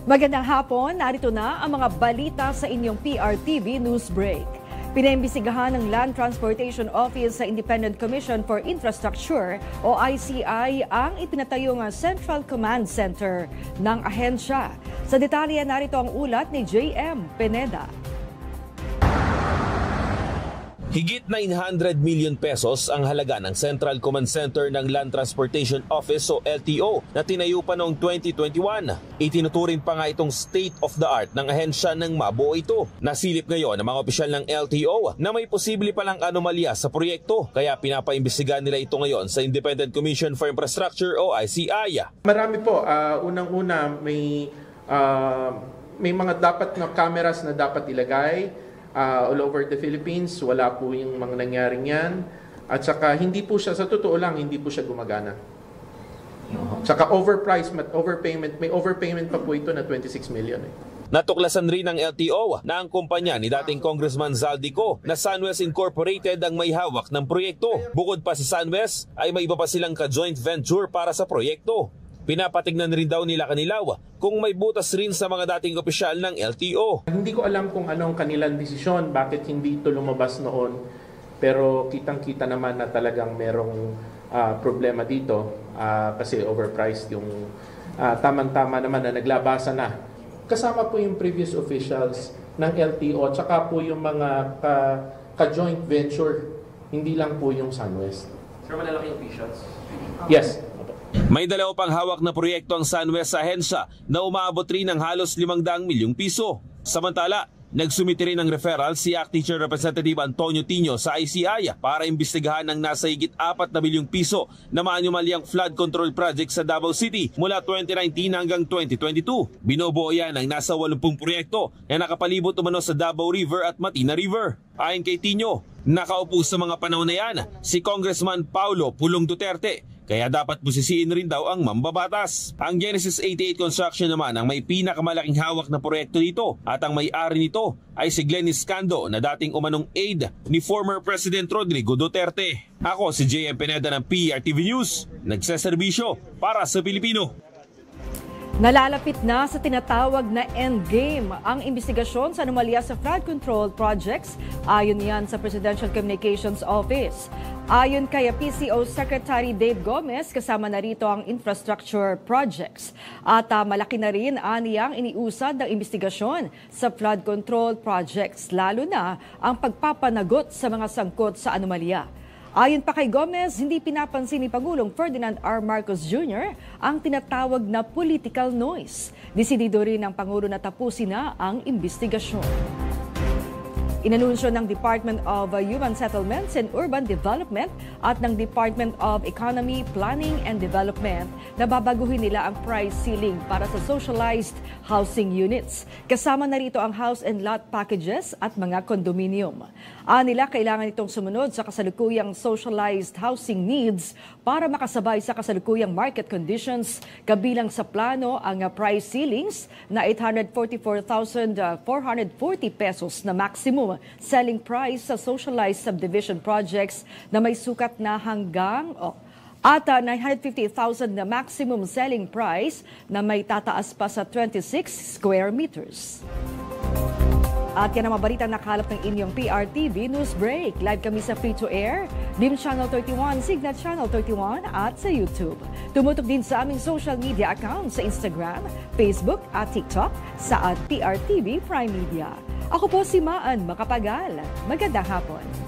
Magandang hapon, narito na ang mga balita sa inyong PRTV News Break. Pinaimbisigahan ng Land Transportation Office sa Independent Commission for Infrastructure o ICI ang ipinatayong Central Command Center ng ahensya. Sa detalye, narito ang ulat ni JM Pineda. Higit 900 million pesos ang halaga ng Central Command Center ng Land Transportation Office o LTO na tinayo pa noong 2021. Itinuturing pa nga itong state of the art ng ahensya ng mabuo ito. Nasilip ngayon ng mga opisyal ng LTO na may posible palang anomalya sa proyekto, kaya pinapaimbestigahan nila ito ngayon sa Independent Commission for Infrastructure o ICI. Marami po. Unang-una may mga dapat na cameras na dapat ilagay all over the Philippines. Wala po yung mga nangyaring yan. At saka hindi po siya, sa totoo lang, hindi po siya gumagana. Saka overpriced, may overpayment pa po ito na 26 million. Natuklasan rin ng LTO na ang kumpanya ni dating Congressman Zaldico na Sunwest Incorporated ang may hawak ng proyekto. Bukod pa sa Sunwest ay may iba pa silang ka-joint venture para sa proyekto. Pinapatignan rin daw nila Kanilaw kung may butas rin sa mga dating opisyal ng LTO. Hindi ko alam kung anong kanilang desisyon, bakit hindi ito lumabas noon. Pero kitang-kita naman na talagang merong problema dito kasi overpriced yung tamang-tama naman na naglabasa na. Kasama po yung previous officials ng LTO at saka po yung mga ka-joint venture, hindi lang po yung Sunwest. Sir, malalaking officials? Yes. May dalawa pang hawak na proyekto ang Sunwest sa ahensya na umaabot rin ng halos 500 milyong piso. Samantala, nagsumite rin ng referral si ACT Teacher Representative Antonio Tino sa ICI para imbestigahan ang nasa higit 4 na bilyong piso na maanumalyang flood control project sa Davao City mula 2019 hanggang 2022. Binubuo yan ang nasa 80 proyekto na nakapalibot umano sa Davao River at Matina River. Ayon kay Tino, nakaupo sa mga panahon na yan si Congressman Paulo Pulong Duterte. Kaya dapat busisiin rin daw ang mambabatas. Ang Genesis 88 Construction naman ang may pinakamalaking hawak na proyekto dito at ang may-ari nito ay si Glennis Cando na dating umanong aide ni former President Rodrigo Duterte. Ako si JM Pineda ng PRTV News, nagseserbisyo para sa Pilipino. Nalalapit na sa tinatawag na endgame ang imbestigasyon sa anomalya sa flood control projects, ayon yan sa Presidential Communications Office. Ayon kay PCO Secretary Dave Gomez, kasama na rito ang infrastructure projects. At malaki na rin aniyang iniusad ng imbestigasyon sa flood control projects, lalo na ang pagpapanagot sa mga sangkot sa anomalya. Ayon pa kay Gomez, hindi pinapansin ni Pangulong Ferdinand R. Marcos Jr. ang tinatawag na political noise. Desidido rin ng Pangulo na tapusin na ang imbestigasyon. Inanunsyo ng Department of Human Settlements and Urban Development at ng Department of Economy, Planning and Development na babaguhin nila ang price ceiling para sa socialized housing units. Kasama na rito ang house and lot packages at mga condominium. Nila kailangan itong sumunod sa kasalukuyang socialized housing needs para makasabay sa kasalukuyang market conditions, kabilang sa plano ang price ceilings na 844,440 pesos na maximum selling price sa socialized subdivision projects na may sukat na hanggang at 950,000 na maximum selling price na may tataas pa sa 26 square meters. At yan ang mabalita nakalap ng inyong PRTV News Break. Live kami sa Free-to-Air, DIM Channel 31, Signa Channel 31 at sa YouTube. Tumutok din sa aming social media account sa Instagram, Facebook at TikTok sa @PRTV Prime Media. Ako po si Maan Makapagal. Magandang hapon.